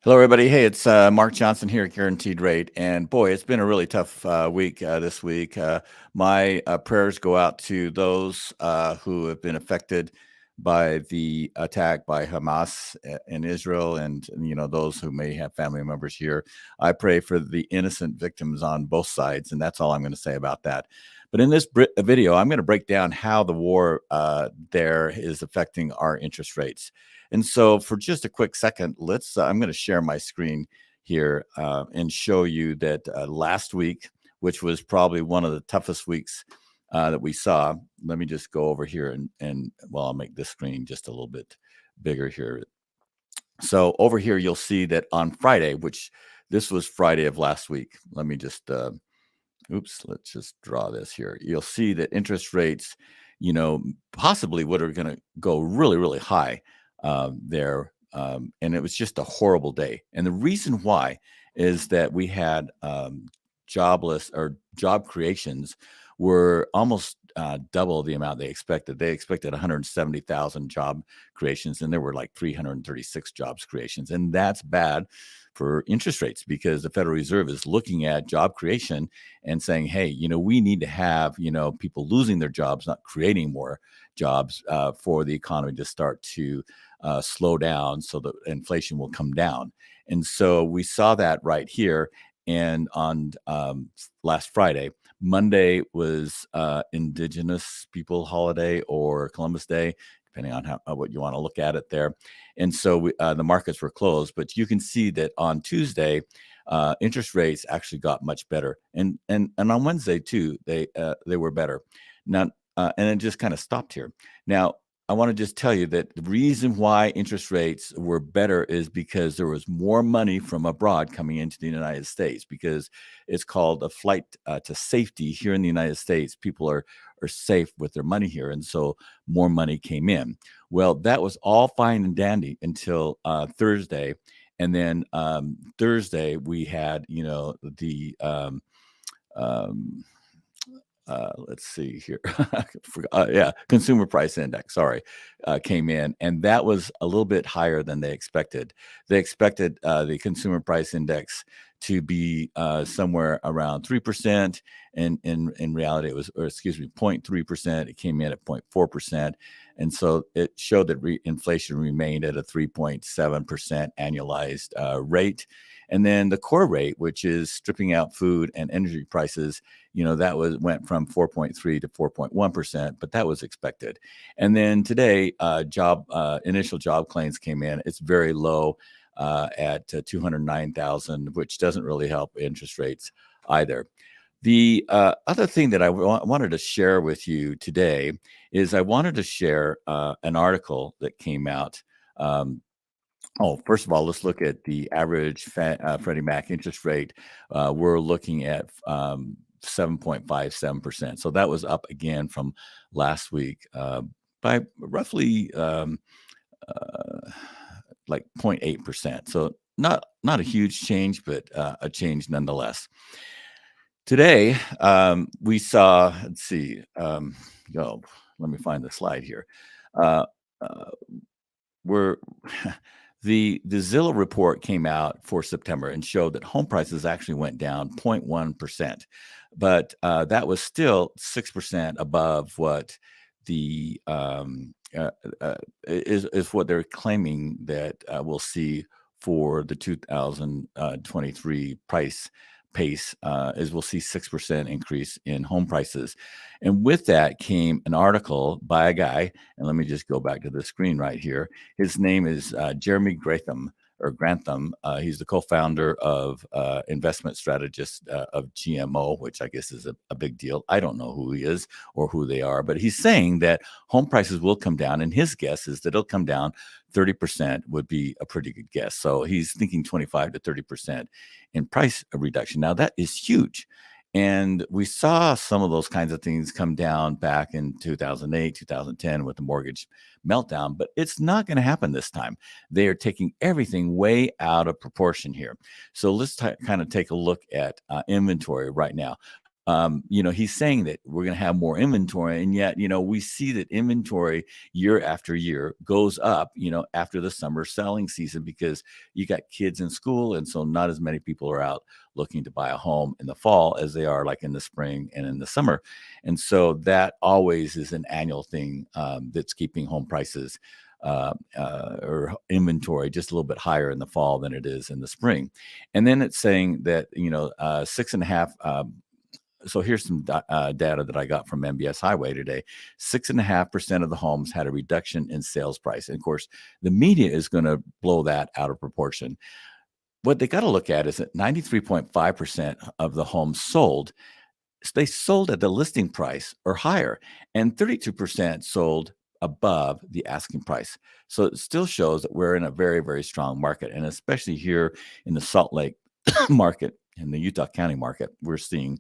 Hello, everybody. Hey, it's Mark Johnson here at Guaranteed Rate. And boy, it's been a really tough week this week. My prayers go out to those who have been affected by the attack by Hamas in Israel, and those who may have family members here. I pray for the innocent victims on both sides, and that's all I'm going to say about that. But in this video, I'm going to break down how the war there is affecting our interest rates. And so for just a quick second, I'm going to share my screen here and show you that last week, which was probably one of the toughest weeks that we saw. Let me just go over here and I'll make this screen just a little bit bigger here. So over here, you'll see that on Friday, which this was Friday of last week. Let me just, let's just draw this here. You'll see that interest rates, possibly what are going to go really, really high there. And it was just a horrible day. And the reason why is that we had jobless or job creations were almost double the amount they expected. They expected 170,000 job creations, and there were like 336 jobs creations. And that's bad for interest rates because the Federal Reserve is looking at job creation and saying, hey, we need to have, people losing their jobs, not creating more jobs for the economy to start to slow down so that inflation will come down. And so we saw that right here. And on last Friday, Monday was Indigenous People Holiday or Columbus Day, depending on what you want to look at it there. And so the markets were closed, but you can see that on Tuesday, interest rates actually got much better, and on Wednesday too, they were better. Now, and it just kind of stopped here. Now, I want to just tell you that the reason why interest rates were better is because there was more money from abroad coming into the United States, because it's called a flight to safety here in the United States. People are safe with their money here, and so more money came in. Well, that was all fine and dandy until Thursday, and then Thursday we had the let's see here. Consumer price index, sorry, came in, and that was a little bit higher than they expected. They expected the consumer price index to be somewhere around 3%, and in reality, it was, 0.3%. It came in at 0.4%, and so it showed that inflation remained at a 3.7% annualized rate. And then the core rate, which is stripping out food and energy prices, that went from 4.3 to 4.1%, but that was expected. And then today, initial job claims came in. It's very low at 209,000, which doesn't really help interest rates either. The other thing that I wanted to share with you today is I wanted to share an article that came out. First of all, let's look at the average Freddie Mac interest rate. We're looking at 7.57%. So that was up again from last week by roughly like 0.8%. So not a huge change, but a change nonetheless. Today, we saw, let's see, let me find the slide here. We're The Zillow report came out for September and showed that home prices actually went down 0.1%, but that was still 6% above what the is what they're claiming that we'll see for the 2023 price pace, is we'll see 6% increase in home prices. And with that came an article by a guy, and let me just go back to the screen right here. His name is Jeremy Grantham. He's the co-founder of investment strategist of GMO, which I guess is a big deal. I don't know who he is or who they are, but he's saying that home prices will come down, and his guess is that it'll come down 30% would be a pretty good guess. So he's thinking 25 to 30% in price reduction. Now, that is huge. And we saw some of those kinds of things come down back in 2008, 2010 with the mortgage meltdown, but it's not going to happen this time. They are taking everything way out of proportion here. So let's kind of take a look at inventory right now. He's saying that we're going to have more inventory, and yet, we see that inventory year after year goes up, after the summer selling season because you got kids in school, and so not as many people are out looking to buy a home in the fall as they are like in the spring and in the summer. And so that always is an annual thing that's keeping home prices or inventory just a little bit higher in the fall than it is in the spring. And then it's saying that, 6.5. So here's some data that I got from MBS Highway today. 6.5% of the homes had a reduction in sales price. And of course, the media is going to blow that out of proportion. What they got to look at is that 93.5% of the homes sold, they sold at the listing price or higher, and 32% sold above the asking price. So it still shows that we're in a very, very strong market. And especially here in the Salt Lake market, in the Utah County market, we're seeing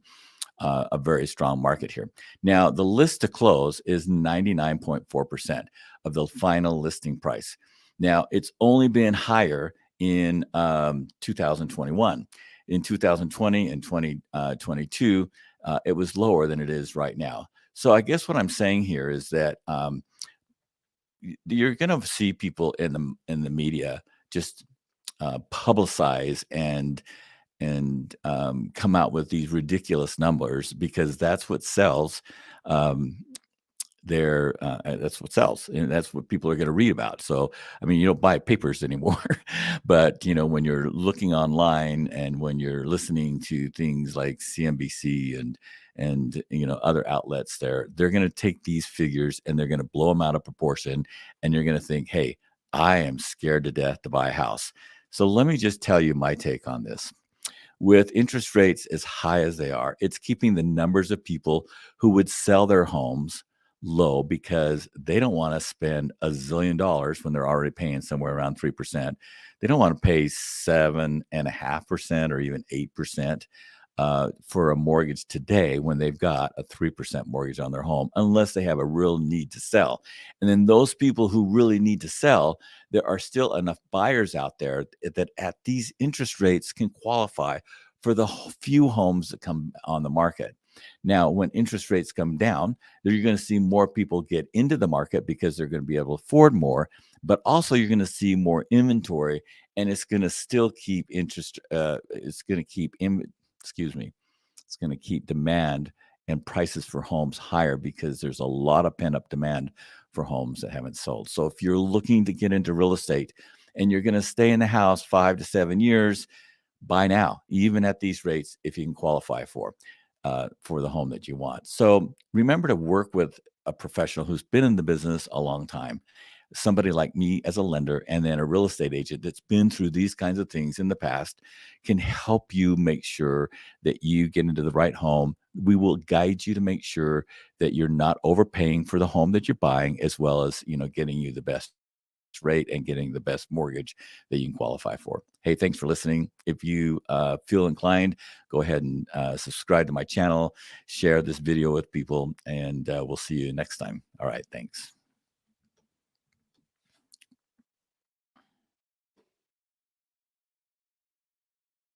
a very strong market here. Now, the list to close is 99.4% of the final listing price. Now, it's only been higher in 2021. In 2020 and 2022, it was lower than it is right now. So I guess what I'm saying here is that you're going to see people in the media just publicize and come out with these ridiculous numbers because that's what sells. Um, that's what sells, and that's what people are going to read about. So, I mean, you don't buy papers anymore, but when you're looking online and when you're listening to things like CNBC and other outlets, they're going to take these figures and they're going to blow them out of proportion, and you're going to think, hey, I am scared to death to buy a house. So let me just tell you my take on this. With interest rates as high as they are, it's keeping the numbers of people who would sell their homes low because they don't want to spend $1 zillion when they're already paying somewhere around 3%. They don't want to pay 7.5% or even 8% for a mortgage today when they've got a 3% mortgage on their home, unless they have a real need to sell. And then those people who really need to sell, there are still enough buyers out there that at these interest rates can qualify for the few homes that come on the market. Now, when interest rates come down, you're going to see more people get into the market because they're going to be able to afford more, but also you're going to see more inventory, and it's going to still keep interest. It's going to keep excuse me, it's going to keep demand and prices for homes higher because there's a lot of pent up demand for homes that haven't sold. So if you're looking to get into real estate and you're going to stay in the house 5 to 7 years, buy now, even at these rates, if you can qualify for the home that you want. So remember to work with a professional who's been in the business a long time, somebody like me as a lender, and then a real estate agent that's been through these kinds of things in the past can help you make sure that you get into the right home. We will guide you to make sure that you're not overpaying for the home that you're buying, as well as, getting you the best rate and getting the best mortgage that you can qualify for. Hey, thanks for listening. If you feel inclined, go ahead and subscribe to my channel, share this video with people, and we'll see you next time. All right, thanks.